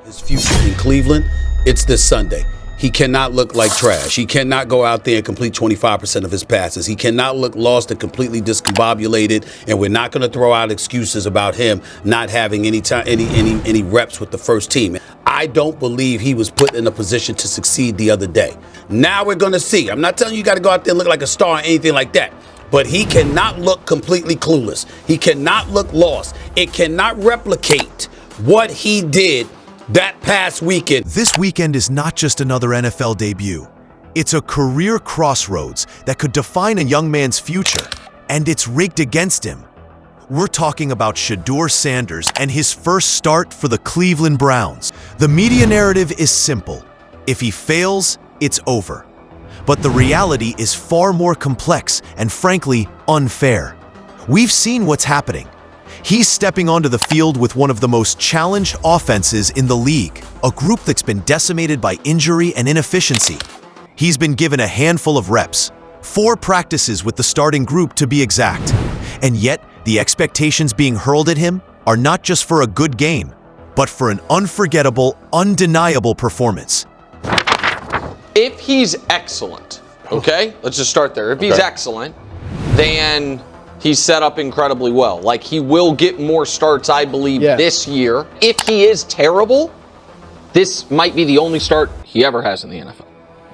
His future in Cleveland, it's this Sunday. He cannot look like trash. He cannot go out there and complete 25% of his passes. He cannot look lost and completely discombobulated. And we're not going to throw out excuses about him not having any reps with the first team. I don't believe he was put in a position to succeed the other day. Now we're going to see. I'm not telling you got to go out there and look like a star or anything like that. But he cannot look completely clueless. He cannot look lost. It cannot replicate what he did that past weekend. This weekend is not just another NFL debut. It's a career crossroads that could define a young man's future, and it's rigged against him. We're talking about Shedeur Sanders and his first start for the Cleveland Browns. The media narrative is simple. If he fails, it's over. But the reality is far more complex and, frankly, unfair. We've seen what's happening. He's stepping onto the field with one of the most challenged offenses in the league, a group that's been decimated by injury and inefficiency. He's been given a handful of reps, 4 practices with the starting group to be exact. And yet, the expectations being hurled at him are not just for a good game, but for an unforgettable, undeniable performance. If he's excellent, okay, let's just start there. If he's excellent, then he's set up incredibly well. Like, he will get more starts, I believe, this year. If he is terrible, this might be the only start he ever has in the NFL.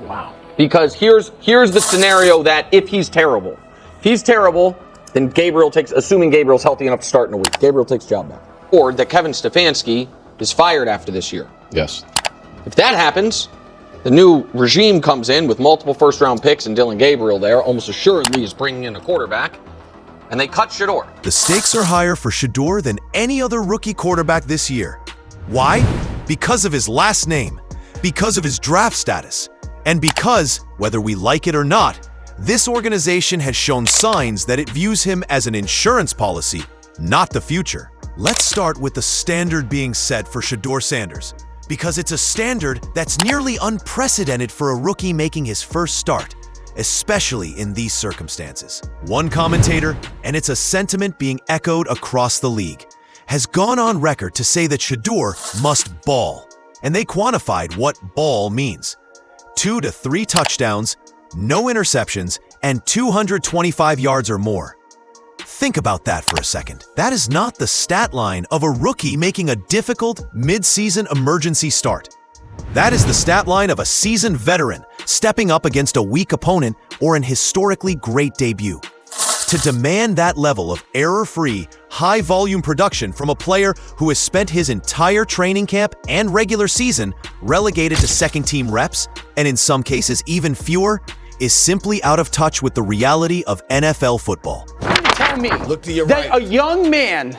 Wow. Because here's the scenario that if he's terrible, then Gabriel assuming Gabriel's healthy enough to start in a week, Gabriel takes job back. Or that Kevin Stefanski is fired after this year. Yes. If that happens, the new regime comes in with multiple first-round picks and Dillon Gabriel there, almost assuredly is bringing in a quarterback, and they cut Shedeur. The stakes are higher for Shedeur than any other rookie quarterback this year. Why? Because of his last name, because of his draft status, and because, whether we like it or not, this organization has shown signs that it views him as an insurance policy, not the future. Let's start with the standard being set for Shedeur Sanders, because it's a standard that's nearly unprecedented for a rookie making his first start, especially in these circumstances. One commentator, and it's a sentiment being echoed across the league, has gone on record to say that Shedeur must ball, and they quantified what ball means. 2 to 3 touchdowns, no interceptions, and 225 yards or more. Think about that for a second. That is not the stat line of a rookie making a difficult mid-season emergency start. That is the stat line of a seasoned veteran stepping up against a weak opponent or an historically great debut. To demand that level of error-free, high-volume production from a player who has spent his entire training camp and regular season relegated to second-team reps, and in some cases even fewer, is simply out of touch with the reality of NFL football. Tell me Look to your that right. a young man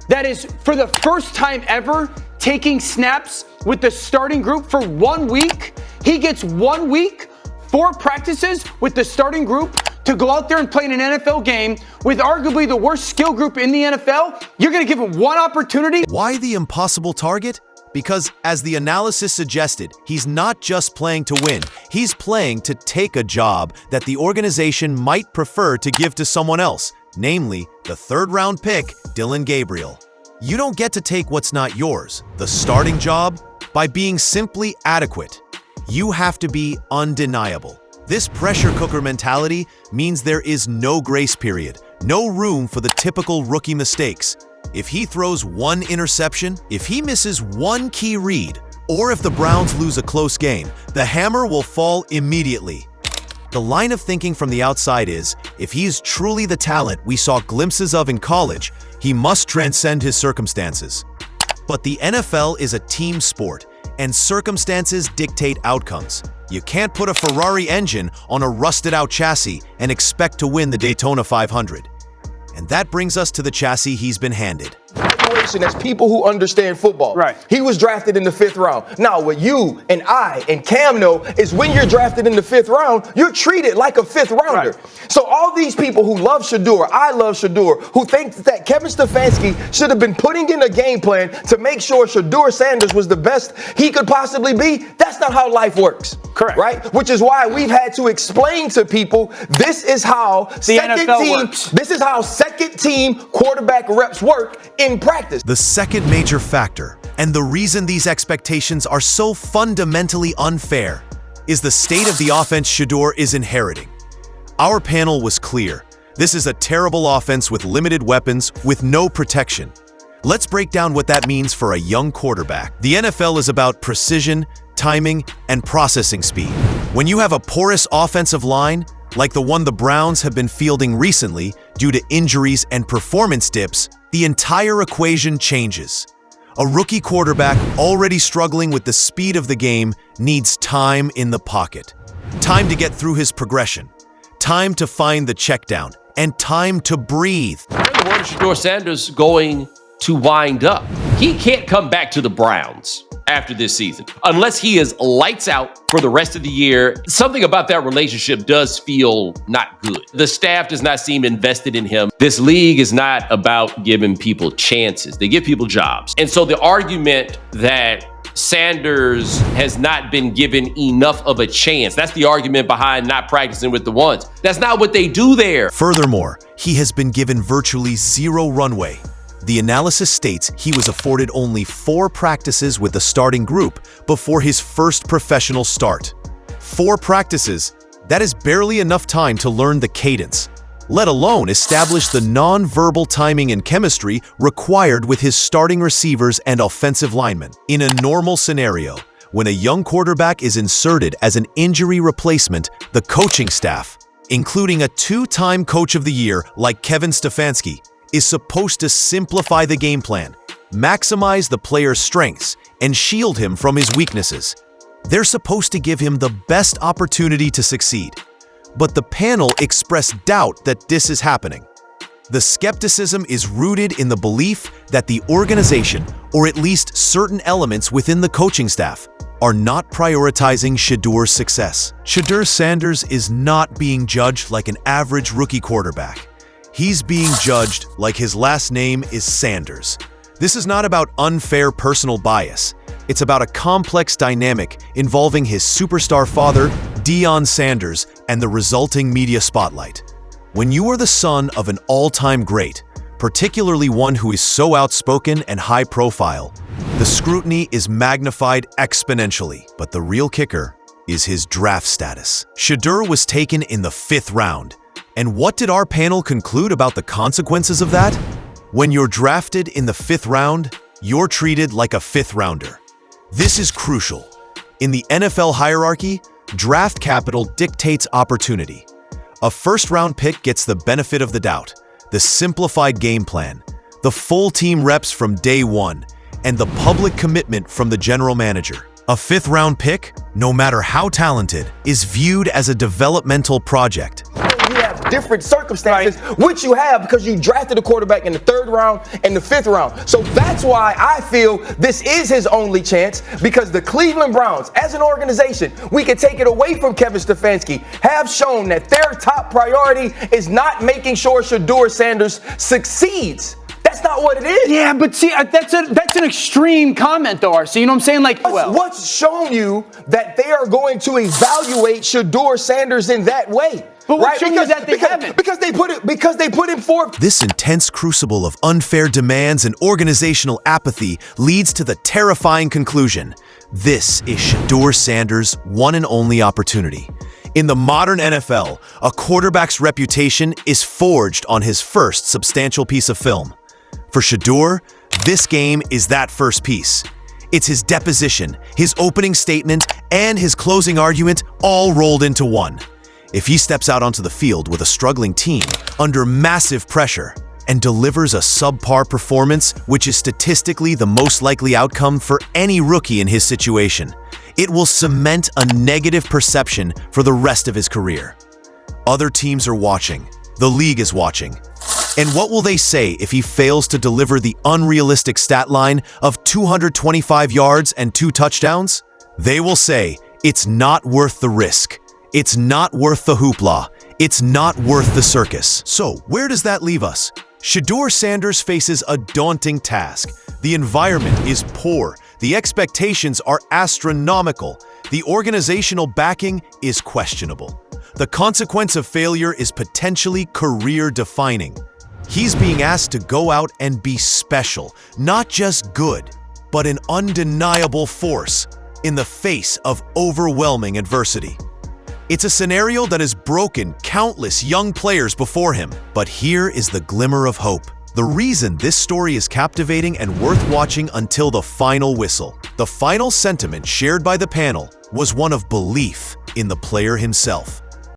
that is, for the first time ever, taking snaps with the starting group for 1 week, he gets 1 week, 4 practices with the starting group to go out there and play in an NFL game with arguably the worst skill group in the NFL. You're going to give him 1 opportunity? Why the impossible target? Because, as the analysis suggested, he's not just playing to win. He's playing to take a job that the organization might prefer to give to someone else, namely the 3rd-round pick, Dillon Gabriel. You don't get to take what's not yours, the starting job, by being simply adequate. You have to be undeniable. This pressure cooker mentality means there is no grace period, no room for the typical rookie mistakes. If he throws 1 interception, if he misses 1 key read, or if the Browns lose a close game, the hammer will fall immediately. The line of thinking from the outside is, if he is truly the talent we saw glimpses of in college, he must transcend his circumstances. But the NFL is a team sport, and circumstances dictate outcomes. You can't put a Ferrari engine on a rusted-out chassis and expect to win the Daytona 500. And that brings us to the chassis he's been handed. As people who understand football. Right. He was drafted in the 5th round. Now, what you and I and Cam know is when you're drafted in the 5th round, you're treated like a 5th rounder. Right. So all these people who love Shedeur, I love Shedeur, who think that Kevin Stefanski should have been putting in a game plan to make sure Shedeur Sanders was the best he could possibly be, that's not how life works. Correct. Right? Which is why we've had to explain to people this is how this is how second team quarterback reps work in practice. The second major factor, And the reason these expectations are so fundamentally unfair is the state of the offense Shedeur is inheriting. Our panel was clear. This is a terrible offense with limited weapons, with no protection. Let's break down what that means for a young quarterback. The NFL is about precision, timing, and processing speed. When you have a porous offensive line, like the one the Browns have been fielding recently due to injuries and performance dips, the entire equation changes. A rookie quarterback already struggling with the speed of the game needs time in the pocket. Time to get through his progression. Time to find the check down. And time to breathe. Where in the world is Shedeur Sanders going to wind up? He can't come back to the Browns after this season unless he is lights out for the rest of the year. Something about that relationship does feel not good. The staff does not seem invested in him. This league is not about giving people chances. They give people jobs. And so the argument that Sanders has not been given enough of a chance, that's the argument behind not practicing with the ones. That's not what they do there. Furthermore, he has been given virtually zero runway. The analysis states he was afforded only 4 practices with the starting group before his first professional start. 4 practices, that is barely enough time to learn the cadence, let alone establish the non-verbal timing and chemistry required with his starting receivers and offensive linemen. In a normal scenario, when a young quarterback is inserted as an injury replacement, the coaching staff, including a 2-time Coach of the Year like Kevin Stefanski, is supposed to simplify the game plan, maximize the player's strengths, and shield him from his weaknesses. They're supposed to give him the best opportunity to succeed. But the panel expressed doubt that this is happening. The skepticism is rooted in the belief that the organization, or at least certain elements within the coaching staff, are not prioritizing Shedeur's success. Shedeur Sanders is not being judged like an average rookie quarterback. He's being judged like his last name is Sanders. This is not about unfair personal bias. It's about a complex dynamic involving his superstar father, Deion Sanders, and the resulting media spotlight. When you are the son of an all-time great, particularly one who is so outspoken and high-profile, the scrutiny is magnified exponentially. But the real kicker is his draft status. Shedeur was taken in the 5th round. And what did our panel conclude about the consequences of that? When you're drafted in the 5th round, you're treated like a 5th rounder. This is crucial. In the NFL hierarchy, draft capital dictates opportunity. A first-round pick gets the benefit of the doubt, the simplified game plan, the full team reps from day one, and the public commitment from the general manager. A 5th-round pick, no matter how talented, is viewed as a developmental project. You have different circumstances, which you have because you drafted a quarterback in the 3rd round and the 5th round. So that's why I feel this is his only chance, because the Cleveland Browns, as an organization, we can take it away from Kevin Stefanski, have shown that their top priority is not making sure Shedeur Sanders succeeds. That's not what it is. Yeah, but see, that's an extreme comment, though, RC. You know what I'm saying? Like, what's shown you that they are going to evaluate Shedeur Sanders in that way? But what's shown you that they haven't? Because they put him forth. This intense crucible of unfair demands and organizational apathy leads to the terrifying conclusion: this is Shedeur Sanders' one and only opportunity. In the modern NFL, a quarterback's reputation is forged on his first substantial piece of film. For Shedeur, this game is that first piece. It's his deposition, his opening statement, and his closing argument all rolled into one. If he steps out onto the field with a struggling team, under massive pressure, and delivers a subpar performance, which is statistically the most likely outcome for any rookie in his situation, it will cement a negative perception for the rest of his career. Other teams are watching. The league is watching. And what will they say if he fails to deliver the unrealistic stat line of 225 yards and 2 touchdowns? They will say, it's not worth the risk. It's not worth the hoopla. It's not worth the circus. So, where does that leave us? Shedeur Sanders faces a daunting task. The environment is poor. The expectations are astronomical. The organizational backing is questionable. The consequence of failure is potentially career-defining. He's being asked to go out and be special, not just good, but an undeniable force in the face of overwhelming adversity. It's a scenario that has broken countless young players before him, but here is the glimmer of hope. The reason this story is captivating and worth watching until the final whistle. The final sentiment shared by the panel was one of belief in the player himself.